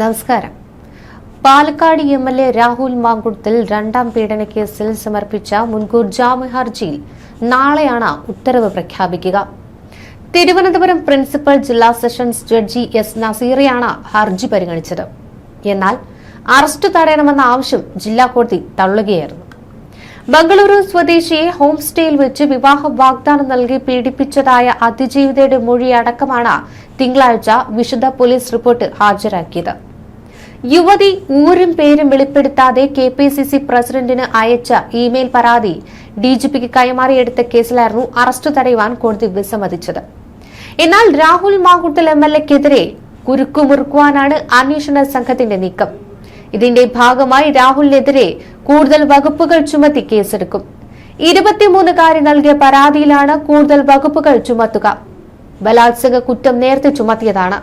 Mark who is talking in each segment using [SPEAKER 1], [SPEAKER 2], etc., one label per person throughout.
[SPEAKER 1] നമസ്കാരം. പാലക്കാട് എംഎൽഎ രാഹുൽ മാങ്കുളത്തിൽ രണ്ടാം പീഡന കേസിൽ സമർപ്പിച്ച മുൻകൂർ ജാമ്യ ഹർജിയിൽ നാളെയാണ് ഉത്തരവ് പ്രഖ്യാപിക്കുക. തിരുവനന്തപുരം പ്രിൻസിപ്പൽ ജില്ലാ സെഷൻസ് ജഡ്ജി എസ് നസീറയാണ് ഹർജി പരിഗണിച്ചത്. എന്നാൽ അറസ്റ്റ് തടയണമെന്ന ആവശ്യം ജില്ലാ കോടതി തള്ളുകയായിരുന്നു. ബംഗളൂരു സ്വദേശിയെ ഹോം സ്റ്റേയിൽ വെച്ച് വിവാഹ വാഗ്ദാനം നൽകി പീഡിപ്പിച്ചതായ അതിജീവിതയുടെ മൊഴിയടക്കമാണ് തിങ്കളാഴ്ച വിശദ പോലീസ് റിപ്പോർട്ട് ഹാജരാക്കിയത്. യുവതി ഊരും പേരും വെളിപ്പെടുത്താതെ കെപിസിസി പ്രസിഡന്റിന് അയച്ച ഇമെയിൽ പരാതി ഡിജിപിക്ക് കൈമാറിയെടുത്ത കേസിലായിരുന്നു അറസ്റ്റ് തടയുവാൻ കോടതി വിസമ്മതിച്ചത്. എന്നാൽ രാഹുൽ മാങ്കുളത്തിൽ എംഎൽഎക്കെതിരെ കുരുക്കുമുറുക്കുവാനാണ് അന്വേഷണ സംഘത്തിന്റെ നീക്കം. ഇതിന്റെ ഭാഗമായി രാഹുലിനെതിരെ കൂടുതൽ വകുപ്പുകൾ ചുമത്തി കേസെടുക്കും. 23കാരി നൽകിയ പരാതിയിലാണ് കൂടുതൽ വകുപ്പുകൾ ചുമത്തുക. ബലാത്സംഗ കുറ്റം നേരത്തെ ചുമത്തിയതാണ്.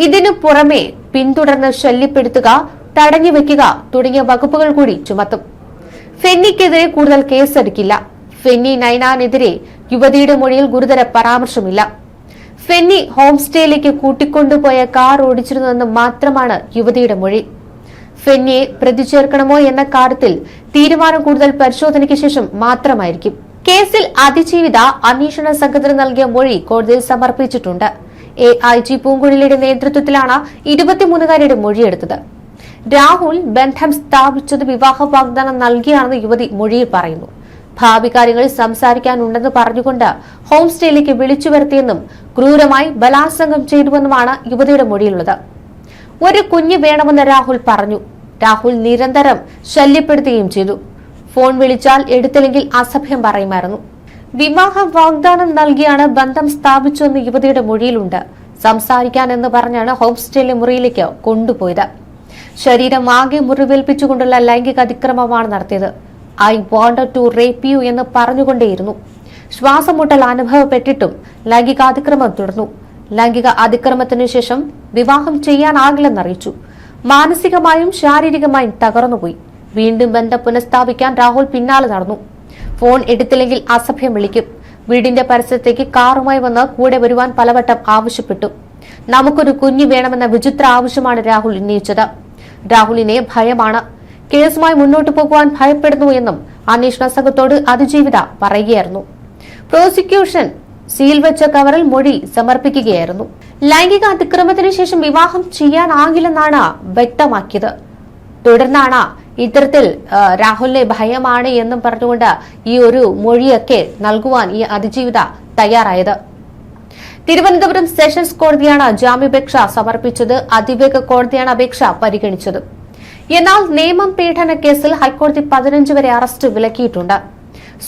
[SPEAKER 1] ഇതിനു പുറമെ പിന്തുടർന്ന് ശല്യപ്പെടുത്തുക, തടഞ്ഞുവെക്കുക തുടങ്ങിയ വകുപ്പുകൾ കൂടി ചുമത്തും. ഫെന്നിക്കെതിരെ കൂടുതൽ കേസെടുക്കില്ല. ഫെന്നി നൈനാനെതിരെ യുവതിയുടെ മൊഴിയിൽ ഗുരുതര പരാമർശമില്ല. ഫെന്നി ഹോം സ്റ്റേയിലേക്ക് കൂട്ടിക്കൊണ്ടുപോയ കാർ ഓടിച്ചിരുന്നുവെന്ന് മാത്രമാണ് യുവതിയുടെ മൊഴി. ഫെന്നിയെ പ്രതി ചേർക്കണമോ എന്ന കാര്യത്തിൽ തീരുമാനം കൂടുതൽ പരിശോധനയ്ക്ക് ശേഷം മാത്രമായിരിക്കും. കേസിൽ അതിജീവിത അന്വേഷണ സംഘത്തിന് നൽകിയ മൊഴി കോടതിയിൽ സമർപ്പിച്ചിട്ടുണ്ട്. AIG പൂങ്കുഴലിയുടെ നേതൃത്വത്തിലാണ് 23കാരിയുടെ മൊഴിയെടുത്തത്. രാഹുൽ ബന്ധം സ്ഥാപിച്ചത് വിവാഹ വാഗ്ദാനം നൽകിയാണെന്ന് യുവതി മൊഴിയിൽ പറയുന്നു. ഭാവി കാര്യങ്ങളിൽ സംസാരിക്കാനുണ്ടെന്ന് പറഞ്ഞുകൊണ്ട് ഹോം സ്റ്റേയിലേക്ക് വിളിച്ചു വരുത്തിയെന്നും ക്രൂരമായി ബലാത്സംഗം ചെയ്തുവെന്നുമാണ് യുവതിയുടെ മൊഴിയിലുള്ളത്. ഒരു കുഞ്ഞ് വേണമെന്ന് രാഹുൽ പറഞ്ഞു. രാഹുൽ നിരന്തരം ശല്യപ്പെടുത്തുകയും ചെയ്തു. ഫോൺ വിളിച്ചാൽ എടുത്തില്ലെങ്കിൽ അസഭ്യം പറയുമായിരുന്നു. വിവാഹ വാഗ്ദാനം നൽകിയാണ് ബന്ധം സ്ഥാപിച്ചതെന്ന് യുവതിയുടെ മൊഴിയിലുണ്ട്. സംസാരിക്കാനെന്ന് പറഞ്ഞാണ് ഹോം സ്റ്റേയിലെ മുറിയിലേക്ക് കൊണ്ടുപോയത്. ശരീരം ആകെ മുറിവേൽപ്പിച്ചുകൊണ്ടുള്ള ലൈംഗിക അതിക്രമമാണ് നടത്തിയത്. I wanted to rape you എന്ന് പറഞ്ഞുകൊണ്ടേയിരുന്നു. ശ്വാസമുട്ടൽ അനുഭവപ്പെട്ടിട്ടും ലൈംഗികാതിക്രമം തുടർന്നു. ലൈംഗിക അതിക്രമത്തിനു ശേഷം വിവാഹം ചെയ്യാനാകില്ലെന്നറിയിച്ചു. മാനസികമായും ശാരീരികമായും തകർന്നുപോയി. വീണ്ടും ബന്ധം പുനഃസ്ഥാപിക്കാൻ രാഹുൽ പിന്നാലെ നടന്നു. ഫോൺ എടുത്തില്ലെങ്കിൽ അസഭ്യം വിളിക്കും. വീടിന്റെ പരിസരത്തേക്ക് കാറുമായി വന്ന് കൂടെ വരുവാൻ പലവട്ടം ആവശ്യപ്പെട്ടു. നമുക്കൊരു കുഞ്ഞ് വേണമെന്ന വിചിത്ര ആവശ്യമാണ് രാഹുൽ ഉന്നയിച്ചത്. രാഹുലിനെ ഭയമാണ്. കേസുമായി മുന്നോട്ടു പോകുവാൻ ഭയപ്പെടുന്നു എന്നും അന്വേഷണ സംഘത്തോട് അതിജീവിത പറയുകയായിരുന്നു. പ്രോസിക്യൂഷൻ സീൽ വെച്ച കവറിൽ മൊഴി സമർപ്പിക്കുകയായിരുന്നു. ലൈംഗിക അതിക്രമത്തിന് ശേഷം വിവാഹം ചെയ്യാനാകില്ലെന്നാണ് വ്യക്തമാക്കിയത്. തുടർന്നാണ് ഇത്തരത്തിൽ രാഹുലിനെ ഭയമാണ് എന്നും പറഞ്ഞുകൊണ്ട് ഈ ഒരു മൊഴിയൊക്കെ നൽകുവാൻ ഈ അതിജീവിത തയ്യാറായത്. തിരുവനന്തപുരം സെഷൻസ് കോടതിയാണ് ജാമ്യാപേക്ഷ സമർപ്പിച്ചത്. അതിവേഗ കോടതിയാണ് അപേക്ഷ പരിഗണിച്ചത്. എന്നാൽ നിയമം പീഡന കേസിൽ ഹൈക്കോടതി 15 വരെ അറസ്റ്റ് വിലക്കിയിട്ടുണ്ട്.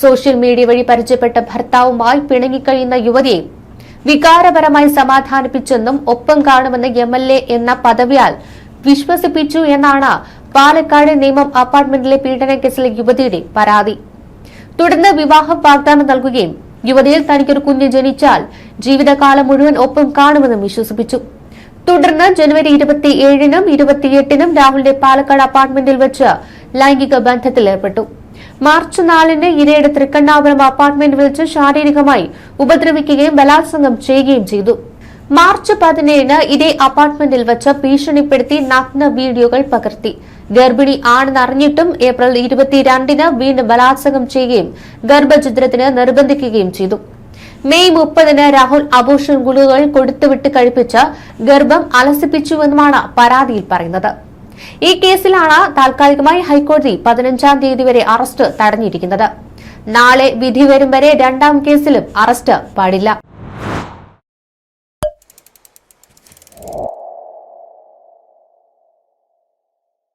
[SPEAKER 1] സോഷ്യൽ മീഡിയ വഴി പരിചയപ്പെട്ട ഭർത്താവുമായി പിണങ്ങിക്കഴിയുന്ന യുവതിയെ വികാരപരമായി സമാധാനിപ്പിച്ചെന്നും ഒപ്പം കാണുമെന്ന് MLA എന്ന പദവിയാൽ വിശ്വസിപ്പിച്ചു എന്നാണ് പാലക്കാട് നിയമം അപ്പാർട്ട്മെന്റിലെ പീഡന കേസിലെ യുവതിയുടെ പരാതി. തുടർന്ന് വിവാഹ വാഗ്ദാനം നൽകുകയും യുവതിയിൽ തനിക്കൊരു കുഞ്ഞ് ജനിച്ചാൽ ജീവിതകാലം മുഴുവൻ ഒപ്പം കാണുമെന്നും വിശ്വസിപ്പിച്ചു. തുടർന്ന് ജനുവരി 27നും 28നും രാഹുലിന്റെ പാലക്കാട് അപ്പാർട്ട്മെന്റിൽ വെച്ച് ലൈംഗിക ബന്ധത്തിൽ ഏർപ്പെട്ടു. മാർച്ച് 4ന് ഇരയുടെ തൃക്കണ്ണാപുരം അപ്പാർട്ട്മെന്റിൽ വെച്ച് ശാരീരികമായി ഉപദ്രവിക്കുകയും ബലാത്സംഗം ചെയ്യുകയും ചെയ്തു. മാർച്ച് 17ന് ഇതേ അപ്പാർട്ട്മെന്റിൽ വെച്ച് ഭീഷണിപ്പെടുത്തി നഗ്ന വീഡിയോകൾ പകർത്തി. ഗർഭിണി ആണെന്നറിഞ്ഞിട്ടും ഏപ്രിൽ 22ന് വീണ്ടും ബലാത്സംഗം ചെയ്യുകയും ഗർഭഛിദ്രത്തിന് നിർബന്ധിക്കുകയും ചെയ്തു. മെയ് 30ന് രാഹുൽ അബോർഷൻ ഗുളികകൾ കൊടുത്തുവിട്ട് കഴിപ്പിച്ച് ഗർഭം അലസിപ്പിച്ചുവെന്നുമാണ് പരാതിയിൽ പറയുന്നത്. ഈ കേസിലാണ് താൽക്കാലികമായി ഹൈക്കോടതി 15-ാം തീയതി വരെ അറസ്റ്റ് തടഞ്ഞിരിക്കുന്നത്. നാളെ വിധി വരും വരെ രണ്ടാം കേസിലും അറസ്റ്റ് പാടില്ല.